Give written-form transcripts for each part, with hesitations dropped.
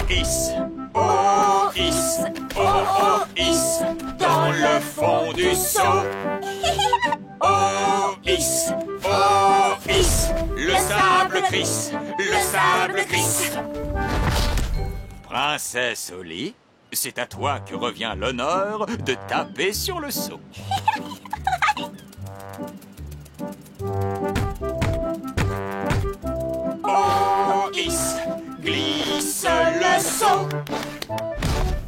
Is. Oh, is. Oh, is. Dans le fond du seau. Oh, is. Oh, is. Le sable crisse. Le sable crisse. Princesse Oli, c'est à toi que revient l'honneur de taper sur le seau. Oh, is, glisse le seau.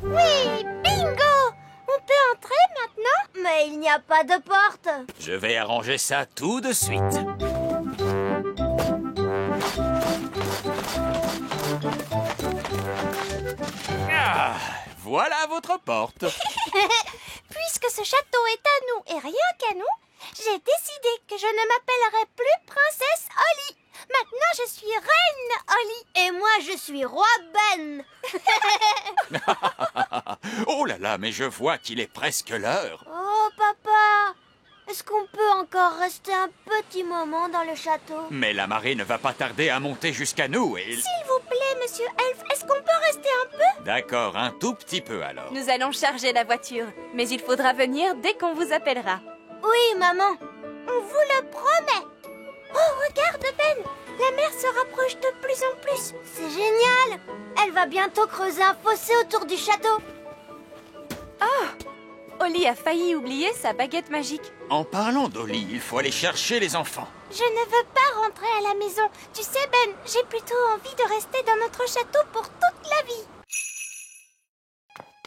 Oui, bingo! On peut entrer maintenant? Mais il n'y a pas de porte. Je vais arranger ça tout de suite. Ah, voilà votre porte. Puisque ce château est à nous et rien qu'à nous, j'ai décidé que je ne m'appellerai plus Princesse Oli. Maintenant, je suis Reine Oli. Et moi, je suis Roi Ben. Oh là là, mais je vois qu'il est presque l'heure. Oh, papa, est-ce qu'on peut encore rester un petit moment dans le château? Mais la marée ne va pas tarder à monter jusqu'à nous et... S'il vous plaît, monsieur Elf, est-ce qu'on peut rester un peu? D'accord, un tout petit peu alors. Nous allons charger la voiture, mais il faudra venir dès qu'on vous appellera. Oui, maman, on vous le promet. Oh, regarde, Ben, la mer se rapproche de plus en plus. C'est génial. Elle va bientôt creuser un fossé autour du château. Oli a failli oublier sa baguette magique. En parlant d'Oli, il faut aller chercher les enfants. Je ne veux pas rentrer à la maison. Tu sais, Ben, j'ai plutôt envie de rester dans notre château pour toute la vie.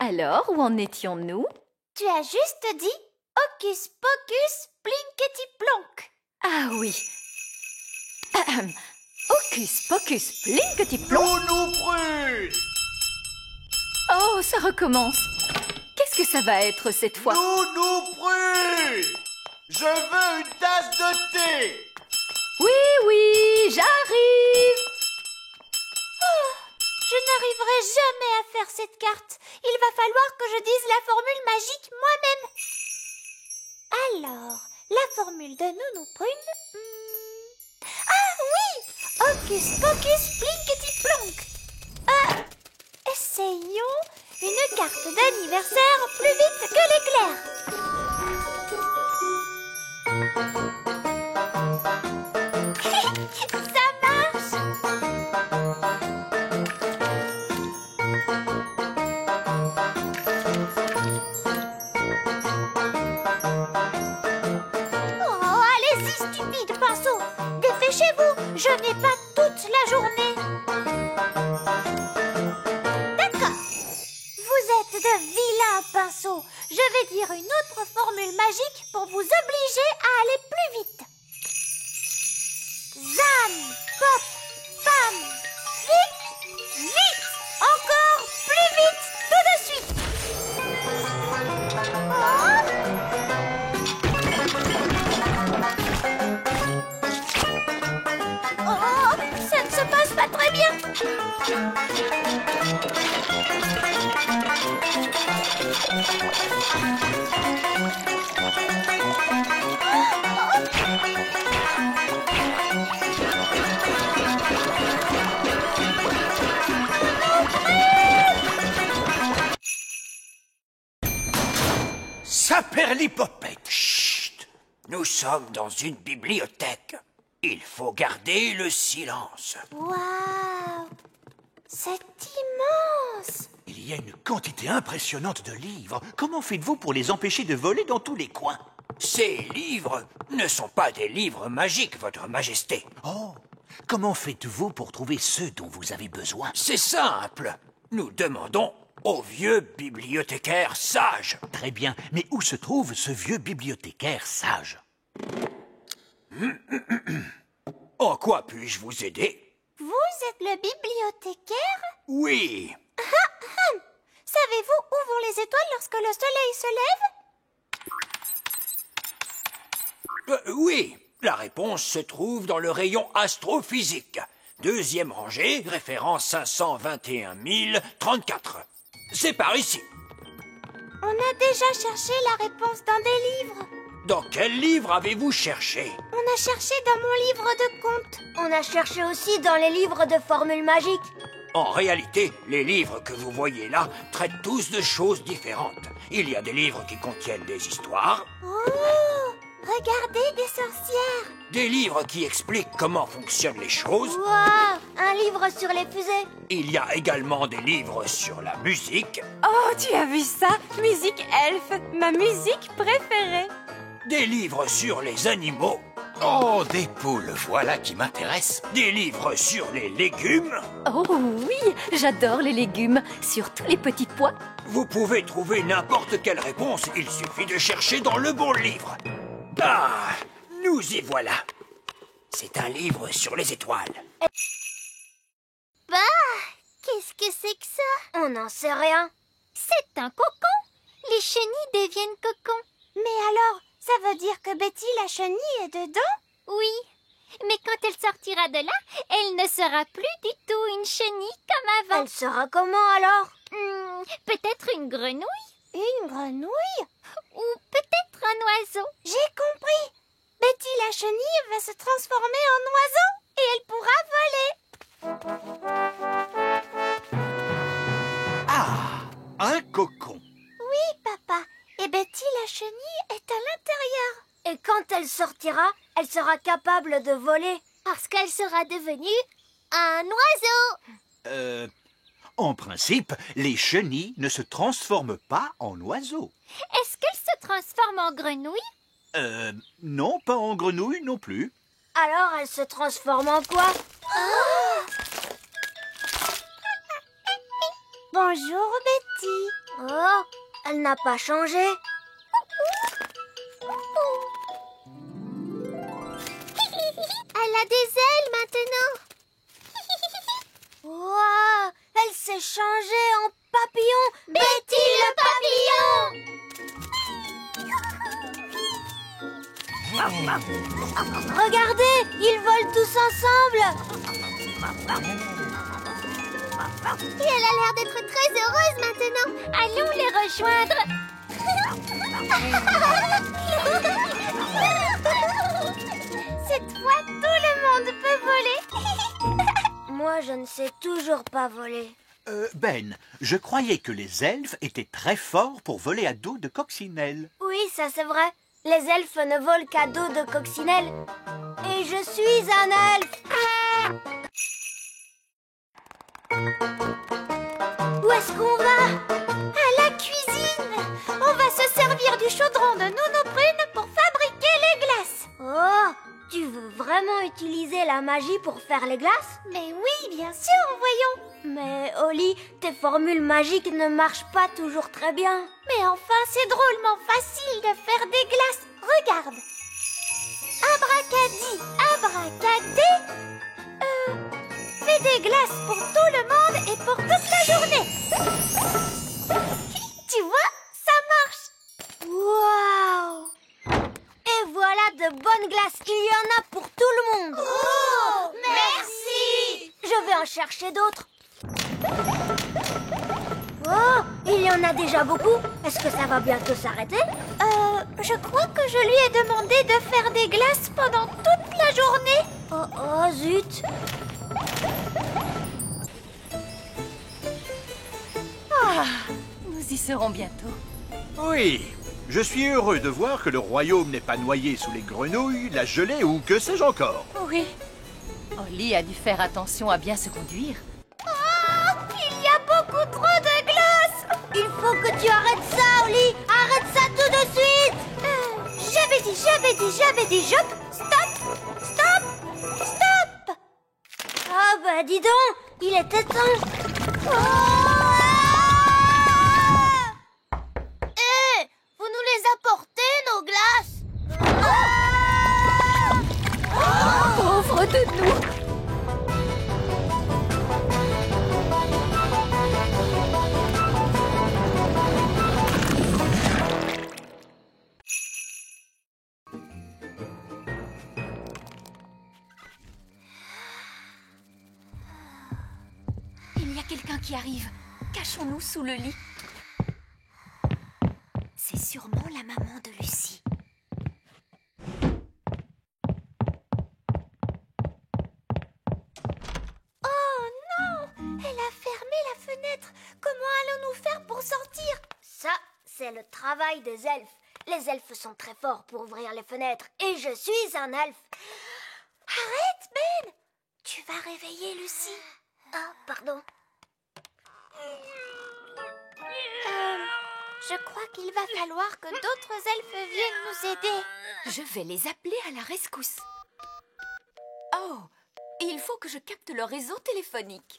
Alors, où en étions-nous? Tu as juste dit Hocus Pocus Plinkety Plonk. Ah oui. Ahem. Hocus pocus plinkety plonk. Nounou Prune! Oh, ça recommence. Qu'est-ce que ça va être cette fois? Nounou Prune! Je veux une tasse de thé! Oui, j'arrive. Je n'arriverai jamais à faire cette carte. Il va falloir que je dise la formule magique moi-même. Alors, la formule de Nounou Prune... Ah oui! Hocus Pocus Plinkety Plonk. Essayons une carte d'anniversaire plus vite que l'éclair. Ça marche! Oh, allez-y, stupide pinceau! Dépêchez-vous, je n'ai pas toute la journée. D'accord. Vous êtes de vilains pinceaux. Je vais dire une autre formule magique pour vous obliger à aller plus vite. Zam, pop, pam, vite, vite, encore plus vite, tout de suite. Oh, ça ne se passe pas très bien. Saperlipopette, chut! Nous sommes dans une bibliothèque. Il faut garder le silence. Waouh, c'est immense. Il y a une quantité impressionnante de livres. Comment faites-vous pour les empêcher de voler dans tous les coins? Ces livres ne sont pas des livres magiques, Votre Majesté. Oh, comment faites-vous pour trouver ceux dont vous avez besoin? C'est simple. Nous demandons au vieux bibliothécaire sage. Très bien, mais où se trouve ce vieux bibliothécaire sage? En quoi puis-je vous aider? Vous êtes le bibliothécaire? Oui. Savez-vous où vont les étoiles lorsque le soleil se lève? Oui, la réponse se trouve dans le rayon astrophysique. Deuxième rangée, référence 521 034. C'est par ici. On a déjà cherché la réponse dans des livres. Dans quel livre avez-vous cherché? On a cherché dans mon livre de contes. On a cherché aussi dans les livres de formules magiques. En réalité, les livres que vous voyez là traitent tous de choses différentes. Il y a des livres qui contiennent des histoires, Oh, regardez, des sorcières. des livres qui expliquent comment fonctionnent les choses. Waouh, un livre sur les fusées. Il y a également des livres sur la musique, Oh, tu as vu ça? Musique elfe, ma musique préférée. des livres sur les animaux, Oh, des poules, voilà qui m'intéresse. des livres sur les légumes. Oh oui, j'adore les légumes, surtout les petits pois. Vous pouvez trouver n'importe quelle réponse, il suffit de chercher dans le bon livre. Ah, nous y voilà. C'est un livre sur les étoiles. Bah, qu'est-ce que c'est que ça? On n'en sait rien. C'est un cocon. Les chenilles deviennent cocons. Mais alors, ça veut dire que Betty la chenille est dedans? Oui, mais quand elle sortira de là, elle ne sera plus du tout une chenille comme avant. Elle sera comment alors? Peut-être une grenouille. Une grenouille? Ou peut-être un oiseau. J'ai compris. Betty la chenille va se transformer en oiseau et elle pourra voler. Ah, un cocon. Oui, papa. Et Betty la chenille est à l'intérieur. Et quand elle sortira, elle sera capable de voler. Parce qu'elle sera devenue un oiseau. En principe, les chenilles ne se transforment pas en oiseaux. Est-ce qu'elle se transforme en grenouille? Non, pas en grenouille non plus. Alors elle se transforme en quoi? Bonjour Betty. Oh, elle n'a pas changé. Elle a des ailes maintenant. Wow, elle s'est changée en papillon. Betty le papillon. Regardez, ils volent tous ensemble. Et elle a l'air d'être très heureuse maintenant. Allons les rejoindre. Cette fois, tout le monde peut voler. Moi, je ne sais toujours pas voler. Ben, je croyais que les elfes étaient très forts pour voler à dos de coccinelle. Oui, ça c'est vrai. Les elfes ne volent qu'à dos de coccinelle. Et je suis un elfe. Où est-ce qu'on va? À la cuisine. On va se servir du chaudron de Nounou Prune pour fabriquer les glaces. Oh, tu veux vraiment utiliser la magie pour faire les glaces? Mais oui, bien sûr, voyons. Mais Holly, tes formules magiques ne marchent pas toujours très bien. Mais enfin, c'est drôlement facile de faire des glaces. Regarde. Abracadi, abracadé. Fais des glaces pour tout le monde et pour toute la journée. Tu vois, ça marche. Waouh! Et voilà de bonnes glaces. Il y en a pour tout le monde. Oh, merci. Je vais en chercher d'autres. Oh, il y en a déjà beaucoup. Est-ce que ça va bientôt s'arrêter? Je crois que je lui ai demandé de faire des glaces pendant toute la journée. Oh, zut. Ah, nous y serons bientôt. Oui, je suis heureux de voir que le royaume n'est pas noyé sous les grenouilles, la gelée ou que sais-je encore. Oui. Holly a dû faire attention à bien se conduire. Oh, il y a beaucoup trop de glace. Il faut que tu arrêtes ça, Holly. Arrête ça tout de suite. J'avais dit, stop. Ah bah dis donc, il était temps. Vous nous les apportez, nos glaces? Pauvre de nous! Il y a quelqu'un qui arrive. Cachons-nous sous le lit. C'est sûrement la maman de Lucie. Oh non, elle a faire pour sortir? Ça, c'est le travail des elfes. Les elfes sont très forts pour ouvrir les fenêtres et je suis un elfe. Arrête, Ben! Tu vas réveiller Lucie. Ah, pardon. Je crois qu'il va falloir que d'autres elfes viennent nous aider. Je vais les appeler à la rescousse. Oh, il faut que je capte leur réseau téléphonique.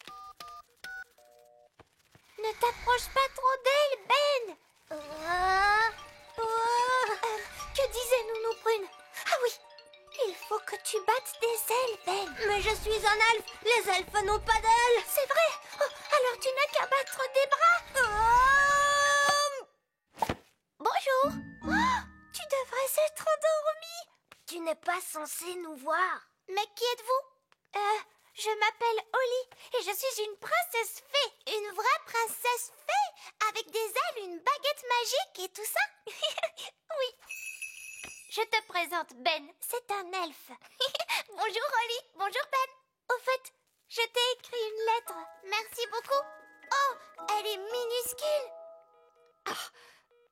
Ne t'approche pas trop d'elle, Ben. Que disait Nounou Brune? Ah oui, il faut que tu battes des ailes, Ben. Mais je suis un elfe. Les elfes n'ont pas d'ailes. C'est vrai. Oh, alors tu n'as qu'à battre des bras. Bonjour. Oh, tu devrais être endormie. Tu n'es pas censée nous voir. Mais qui êtes-vous? Je m'appelle Holly et je suis une princesse fée. Une vraie princesse fée avec des ailes, une baguette magique et tout ça. Oui. Je te présente Ben, c'est un elfe. Bonjour Holly, bonjour Ben. Au fait, je t'ai écrit une lettre. Merci beaucoup. Oh, elle est minuscule.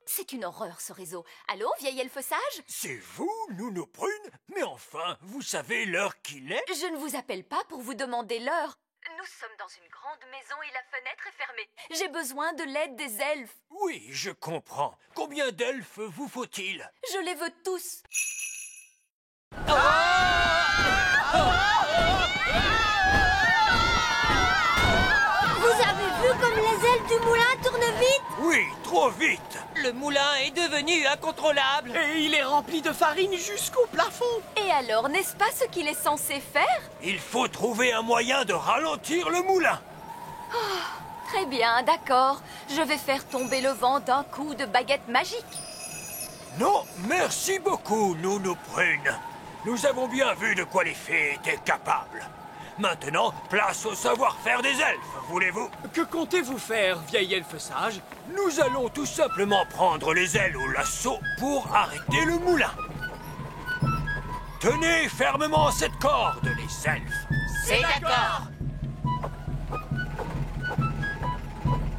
C'est une horreur, ce réseau. Allô, vieil elfe sage? C'est vous, Nounou Prune? Mais enfin, vous savez l'heure qu'il est? Je ne vous appelle pas pour vous demander l'heure. Nous sommes dans une grande maison et la fenêtre est fermée. J'ai besoin de l'aide des elfes. Oui, je comprends. Combien d'elfes vous faut-il? Je les veux tous. Vous avez vu comme les ailes du moulin tournent vite? Oui, trop vite. Le moulin est devenu incontrôlable. Et il est rempli de farine jusqu'au plafond. Et alors, n'est-ce pas ce qu'il est censé faire? Il faut trouver un moyen de ralentir le moulin. Très bien, d'accord. Je vais faire tomber le vent d'un coup de baguette magique. Non, merci beaucoup, Nounou Prune. Nous avons bien vu de quoi les fées étaient capables. Maintenant, place au savoir-faire des elfes, voulez-vous? Que comptez-vous faire, vieil elfe sage? Nous allons tout simplement prendre les ailes au lasso pour arrêter le moulin. Tenez fermement cette corde, les elfes. C'est d'accord.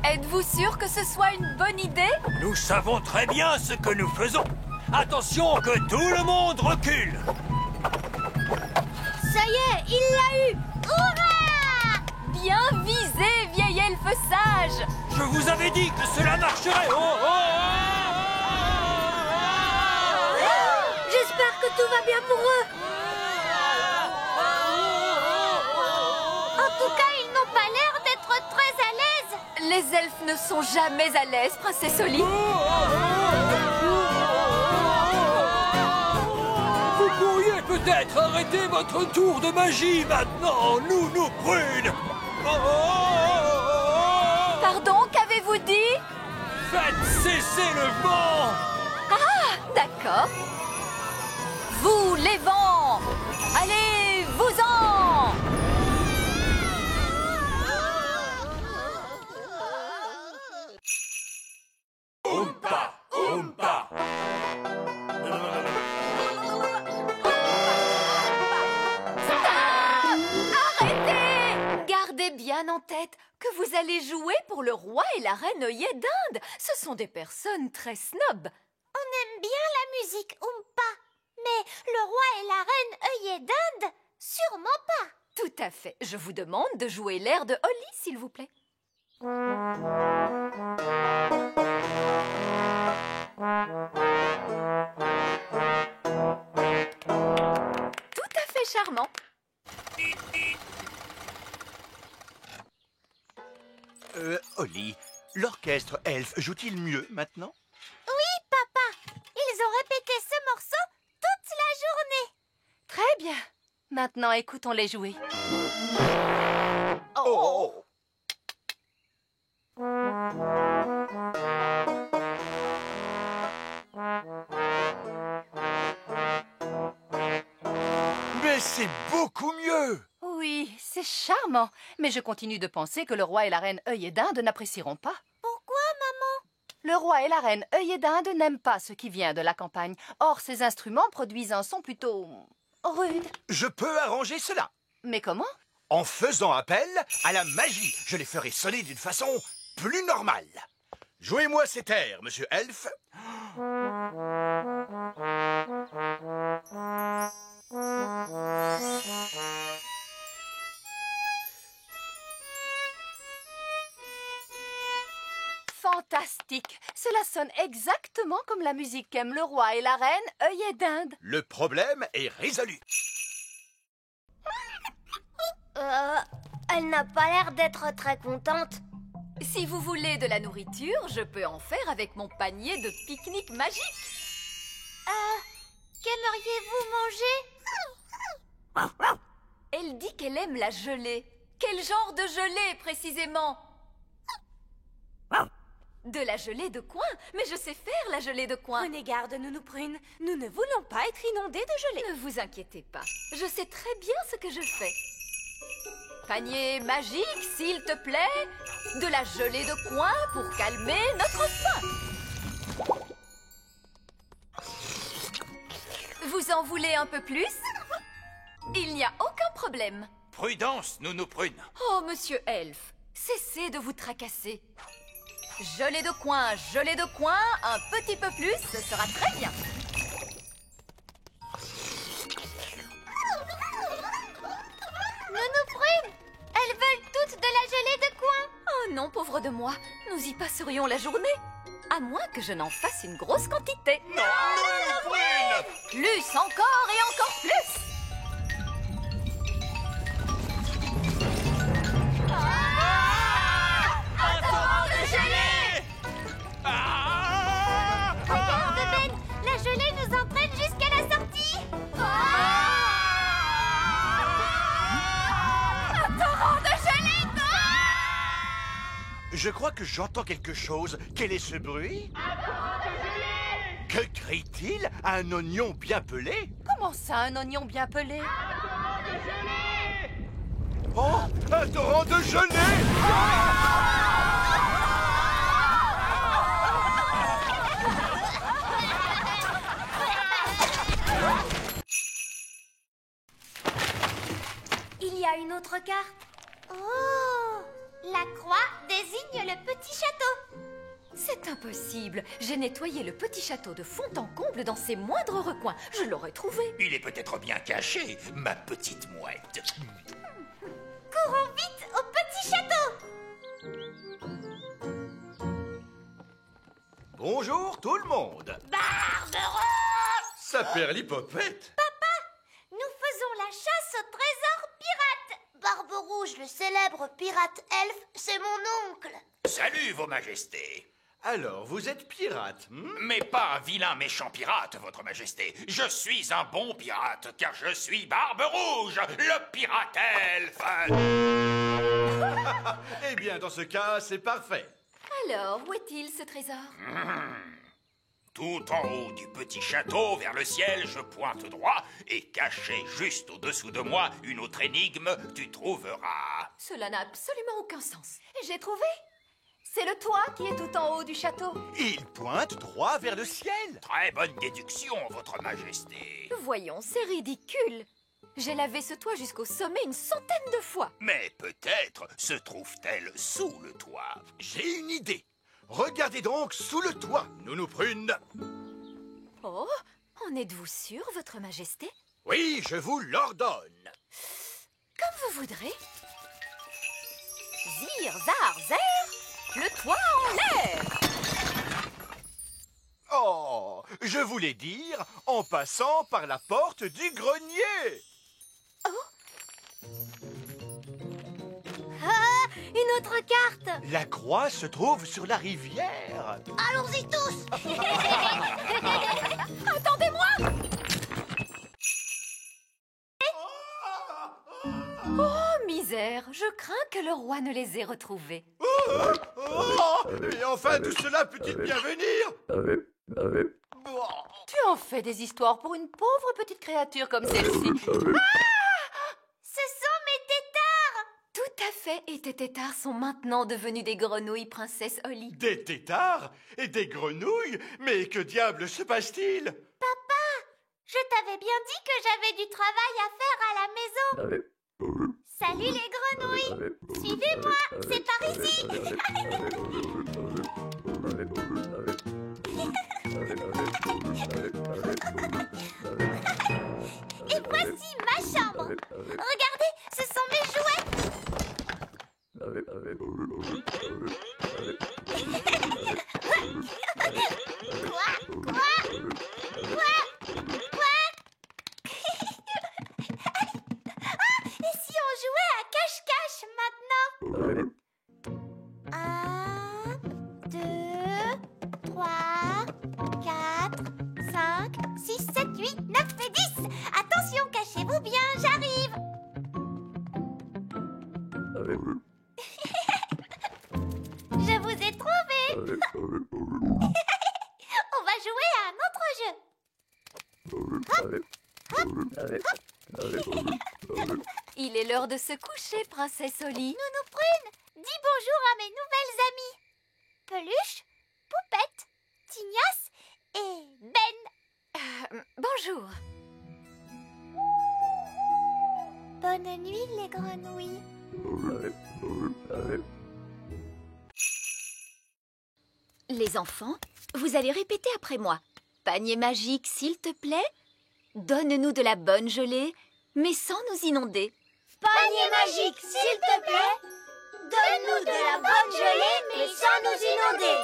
Êtes-vous sûr que ce soit une bonne idée? Nous savons très bien ce que nous faisons. Attention que tout le monde recule. Ça y est, il l'a eu. Hurrah! Bien visé, vieil elfe sage! Je vous avais dit que cela marcherait. J'espère que tout va bien pour eux. En tout cas, ils n'ont pas l'air d'être très à l'aise. Les elfes ne sont jamais à l'aise, princesse Holly. Vous pourriez peut-être arrêter votre tour de magie maintenant, Nounou Prune. Pardon, qu'avez-vous dit? Faites cesser le vent. D'accord. Vous, les vents! Allez, vous-en! Oompa, oompa. Arrêtez! Gardez bien en tête que vous allez jouer pour le roi et la reine œillet d'Inde. Ce sont des personnes très snobs. On aime bien la musique Oompa, mais le roi et la reine œillet d'Inde, sûrement pas. Tout à fait. Je vous demande de jouer l'air de Holly, s'il vous plaît. Tout à fait charmant. Holly, l'orchestre elfe joue-t-il mieux maintenant? Oui, papa, ils ont répété ce morceau toute la journée. Très bien. Maintenant, écoutons-les jouer. Oh. Mais c'est beaucoup mieux! Oui, c'est charmant. Mais je continue de penser que le roi et la reine œillet d'Inde n'apprécieront pas. Pourquoi, maman? Le roi et la reine œillet d'Inde n'aiment pas ce qui vient de la campagne. Or, ces instruments produisent un son plutôt rude. Je peux arranger cela. Mais comment? En faisant appel à la magie, je les ferai sonner d'une façon plus normale. Jouez-moi cet air, monsieur Elf. Fantastique! Cela sonne exactement comme la musique qu'aiment le roi et la reine œillet d'Inde. Le problème est résolu. Elle n'a pas l'air d'être très contente. Si vous voulez de la nourriture, je peux en faire avec mon panier de pique-nique magique. Qu'aimeriez-vous manger? Elle dit qu'elle aime la gelée. Quel genre de gelée, précisément? De la gelée de coin? Mais je sais faire la gelée de coin. Prenez garde, Nounou Prune. Nous ne voulons pas être inondés de gelée. Ne vous inquiétez pas. Je sais très bien ce que je fais. Panier magique, s'il te plaît. De la gelée de coin pour calmer notre faim. Vous en voulez un peu plus? Il n'y a aucun problème. Prudence, Nounou Prune. Oh, monsieur Elf, cessez de vous tracasser. Gelée de coin, un petit peu plus, ce sera très bien. Nounou Prune, elles veulent toutes de la gelée de coin. Oh non, pauvre de moi, nous y passerions la journée. À moins que je n'en fasse une grosse quantité. Non, Nounou Prune! Plus encore et encore plus. Regarde, Ben, la gelée nous entraîne jusqu'à la sortie. Un torrent de gelée! Je crois que j'entends quelque chose. Quel est ce bruit? Que crie-t-il? Un oignon bien pelé? Comment ça, un oignon bien pelé? Oh, un torrent de gelée! Il y a une autre carte. Oh! La croix désigne le petit château. C'est impossible. J'ai nettoyé le petit château de fond en comble dans ses moindres recoins. Je l'aurais trouvé. Il est peut-être bien caché, ma petite mouette. Courons vite au petit château. Bonjour tout le monde. Barberouge! Ça perd l'hypopète. Nous faisons la chasse au trésor pirate. Barberouge, le célèbre pirate elfe, c'est mon oncle. Salut, vos majestés. Alors, vous êtes pirate, Mais pas un vilain méchant pirate, votre majesté. Je suis un bon pirate, car je suis Barberouge, le pirate elfe. Eh bien, dans ce cas, c'est parfait. Alors, où est-il ce trésor? Tout en haut du petit château, vers le ciel, je pointe droit, et caché juste au-dessous de moi, une autre énigme, tu trouveras. Cela n'a absolument aucun sens. J'ai trouvé. C'est le toit qui est tout en haut du château. Il pointe droit vers le ciel. Très bonne déduction, votre majesté. Voyons, c'est ridicule. J'ai lavé ce toit jusqu'au sommet une centaine de fois. Mais peut-être se trouve-t-elle sous le toit. J'ai une idée. Regardez donc sous le toit, Nounou Prune. Oh, en êtes-vous sûr, votre majesté? Oui, je vous l'ordonne. Comme vous voudrez. Zir, zar, zer, le toit en l'air. Oh, je voulais dire en passant par la porte du grenier. Ah, une autre carte. La croix se trouve sur la rivière. Allons-y tous. Attendez-moi! Oh, misère, je crains que le roi ne les ait retrouvés. Oh, et enfin tout cela peut-il bien venir? Tu en fais des histoires pour une pauvre petite créature comme celle-ci. Ce sont mes tétards. Tout à fait, et tes tétards sont maintenant devenus des grenouilles, princesse Holly. Des tétards et des grenouilles? Mais que diable se passe-t-il? Papa, je t'avais bien dit que j'avais du travail à faire à la maison. Salut les grenouilles. Suivez-moi, c'est par ici. Regardez, ce sont mes jouets. Et si on jouait à cache-cache maintenant? 1, 2, 3, 4, 5, 6, 7, 8, 9 et 10. Attention, cachez-vous bien, j'arrive. Je vous ai trouvé. On va jouer à un autre jeu. Il est l'heure de se coucher, princesse Oli. Nounou Prune, dis bonjour à mes nouvelles amies. Peluche, Poupette, Tignasse et Ben. Bonjour. Bonne nuit les grenouilles. Les enfants, vous allez répéter après moi. Panier magique, s'il te plaît. Donne-nous de la bonne gelée, mais sans nous inonder. Panier magique, s'il te plaît. Donne-nous de la bonne gelée, mais sans nous inonder.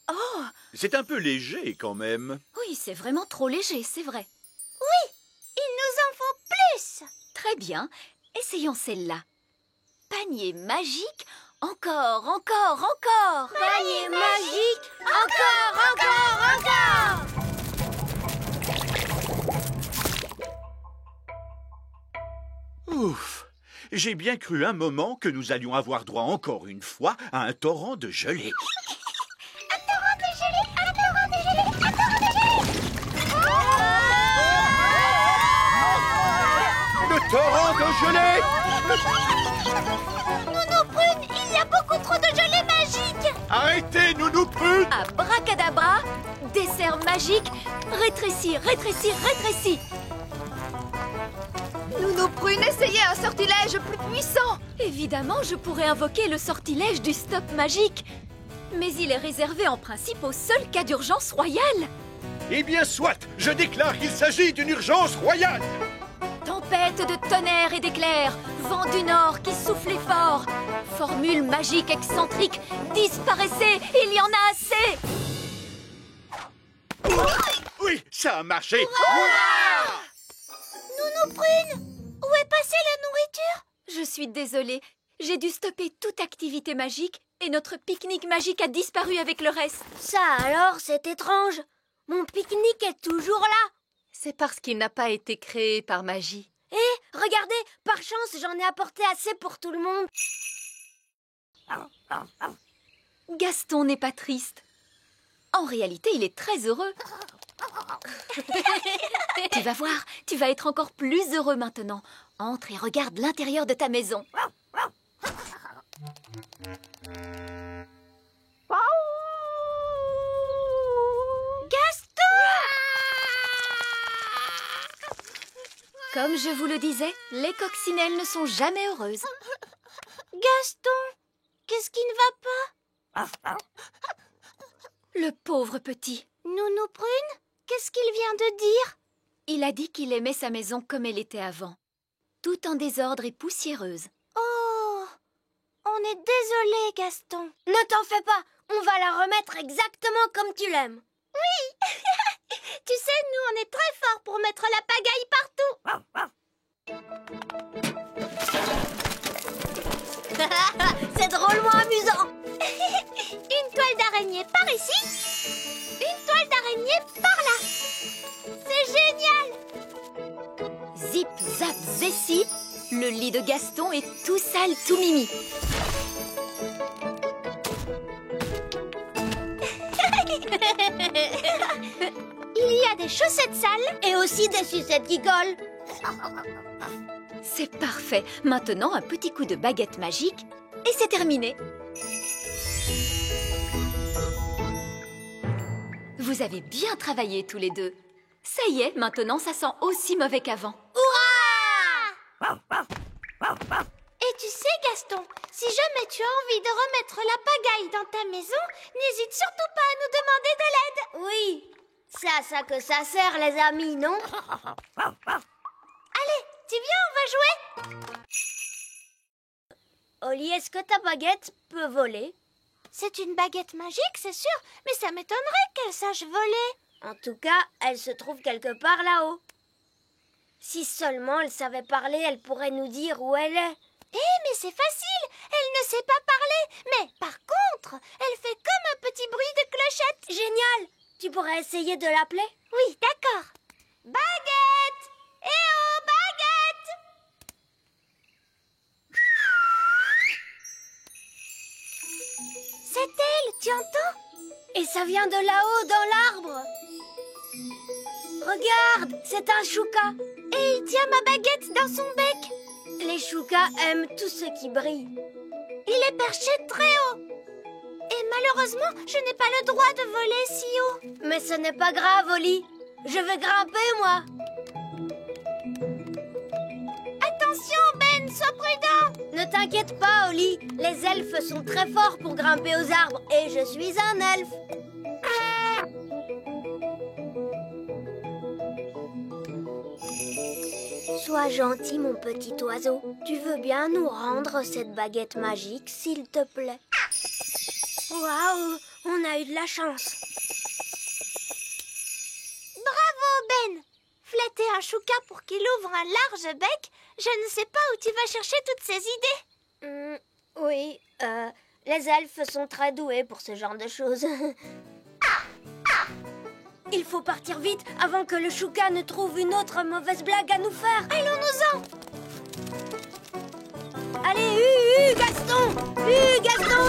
Oh, C'est un peu léger quand même. oui, c'est vraiment trop léger, c'est vrai. Il nous en faut plus. Très bien, essayons celle-là. Panier magique, encore, encore, encore. Panier magique, encore, encore, encore. Ouf! J'ai bien cru un moment que nous allions avoir droit encore une fois à un torrent de gelée. Un torrent de gelée, un torrent de gelée, un torrent de gelée. Le torrent de gelée! Nounou Prune, il y a beaucoup trop de gelée magique. Arrêtez, Nounou Prune! Abracadabra, dessert magique, rétrécis, rétrécis, rétrécis. Nounou Prune, essayez un sortilège plus puissant. Évidemment, je pourrais invoquer le sortilège du stop magique. Mais il est réservé en principe au seul cas d'urgence royale. Eh bien, soit! Je déclare qu'il s'agit d'une urgence royale! Tempête de tonnerre et d'éclairs, vent du nord qui soufflait fort. Formule magique excentrique, disparaissez, il y en a assez. Oui, ça a marché! Nounou Prune, où est passée la nourriture? Je suis désolée, j'ai dû stopper toute activité magique et notre pique-nique magique a disparu avec le reste. Ça alors, c'est étrange. Mon pique-nique est toujours là. C'est parce qu'il n'a pas été créé par magie. Et regardez, par chance, j'en ai apporté assez pour tout le monde. Gaston n'est pas triste. En réalité, il est très heureux. Tu vas voir, tu vas être encore plus heureux maintenant. Entre et regarde l'intérieur de ta maison. Comme je vous le disais, les coccinelles ne sont jamais heureuses. Gaston, qu'est-ce qui ne va pas? Le pauvre petit. Nounou Prune, qu'est-ce qu'il vient de dire? Il a dit qu'il aimait sa maison comme elle était avant. Tout en désordre et poussiéreuse. Oh, on est désolé, Gaston. Ne t'en fais pas, on va la remettre exactement comme tu l'aimes. Oui. Tu sais, nous, on est très forts pour mettre la pagaille partout. C'est drôlement amusant. Une toile d'araignée par ici, une toile d'araignée par là. C'est génial. Zip, zap, zessi, le lit de Gaston est tout sale, tout mimi. Il y a des chaussettes sales et aussi des sucettes qui collent. C'est parfait. Maintenant, un petit coup de baguette magique et c'est terminé. Vous avez bien travaillé tous les deux. Ça y est, maintenant ça sent aussi mauvais qu'avant. Hurrah! Et tu sais, Gaston, si jamais tu as envie de remettre la pagaille dans ta maison, n'hésite surtout pas à nous demander de l'aide. Oui. C'est à ça que ça sert, les amis, non? Allez, tu viens, on va jouer. Oli, est-ce que ta baguette peut voler? C'est une baguette magique, c'est sûr, mais ça m'étonnerait qu'elle sache voler. En tout cas, elle se trouve quelque part là-haut. Si seulement elle savait parler, elle pourrait nous dire où elle est. Mais c'est facile, elle ne sait pas parler. Mais par contre, elle fait comme un petit bruit de clochette. Génial! Tu pourrais essayer de l'appeler? Oui, d'accord. Baguette! Eh oh, baguette! C'est elle, tu entends? Et ça vient de là-haut, dans l'arbre. Regarde, c'est un chouka. Et il tient ma baguette dans son bec. Les choukas aiment tout ce qui brille. Il est perché très haut. Et malheureusement, je n'ai pas le droit de voler si haut. Mais ce n'est pas grave, Oli. Je vais grimper, moi. Attention, Ben, sois prudent. Ne t'inquiète pas, Oli. Les elfes sont très forts pour grimper aux arbres. Et je suis un elfe. Sois gentil, mon petit oiseau. Tu veux bien nous rendre cette baguette magique, s'il te plaît? Waouh, on a eu de la chance. Bravo, Ben. Flatter un chouka pour qu'il ouvre un large bec, je ne sais pas où tu vas chercher toutes ces idées. Oui, les elfes sont très doués pour ce genre de choses. Il faut partir vite avant que le chouka ne trouve une autre mauvaise blague à nous faire. Allons-nous-en. Allez, Gaston! Gaston,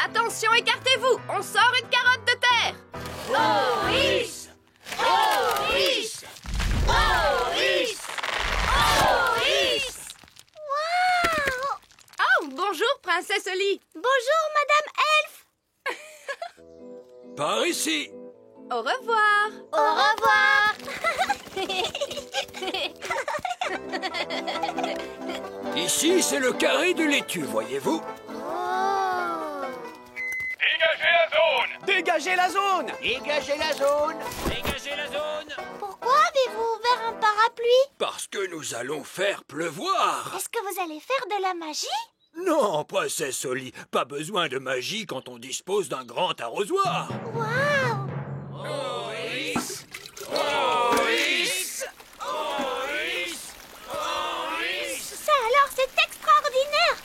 Attention, écartez-vous! On sort une carotte de terre! Maurice! Maurice! Maurice! Maurice! Waouh! Oh, bonjour, princesse Oli! Bonjour, Madame Elfe! Par ici. Au revoir! Au revoir! Ici, c'est le carré de laitue, voyez-vous? Dégagez la zone! Dégagez la zone! Dégagez la zone! Pourquoi avez-vous ouvert un parapluie? Parce que nous allons faire pleuvoir. Est-ce que vous allez faire de la magie? Non, princesse Oli, pas besoin de magie quand on dispose d'un grand arrosoir. Waouh! Maurice! Maurice! Maurice! Maurice! Ça alors, c'est extraordinaire!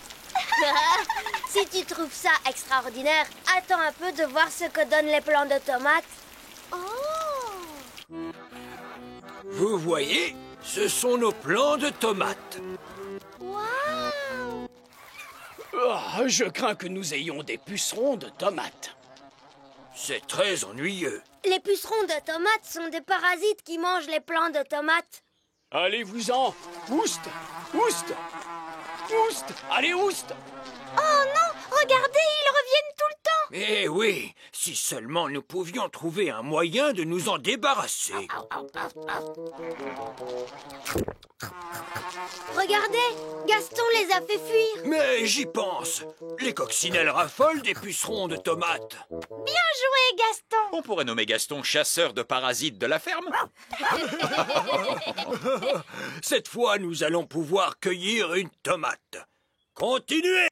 Si tu trouves ça extraordinaire, attends un peu de voir ce que donnent les plants de tomates. Oh! Vous voyez, ce sont nos plants de tomates. Waouh! Oh, je crains que nous ayons des pucerons de tomates. C'est très ennuyeux. Les pucerons de tomates sont des parasites qui mangent les plants de tomates. Allez-vous-en! Oust! Oust! Oust! Allez, oust! Oh non! Regardez, ils reviennent tout le temps! Eh oui, si seulement nous pouvions trouver un moyen de nous en débarrasser. Regardez! Gaston les a fait fuir! Mais j'y pense. Les coccinelles raffolent des pucerons de tomates. Bien joué, Gaston! On pourrait nommer Gaston chasseur de parasites de la ferme. Cette fois, nous allons pouvoir cueillir une tomate. Continuez!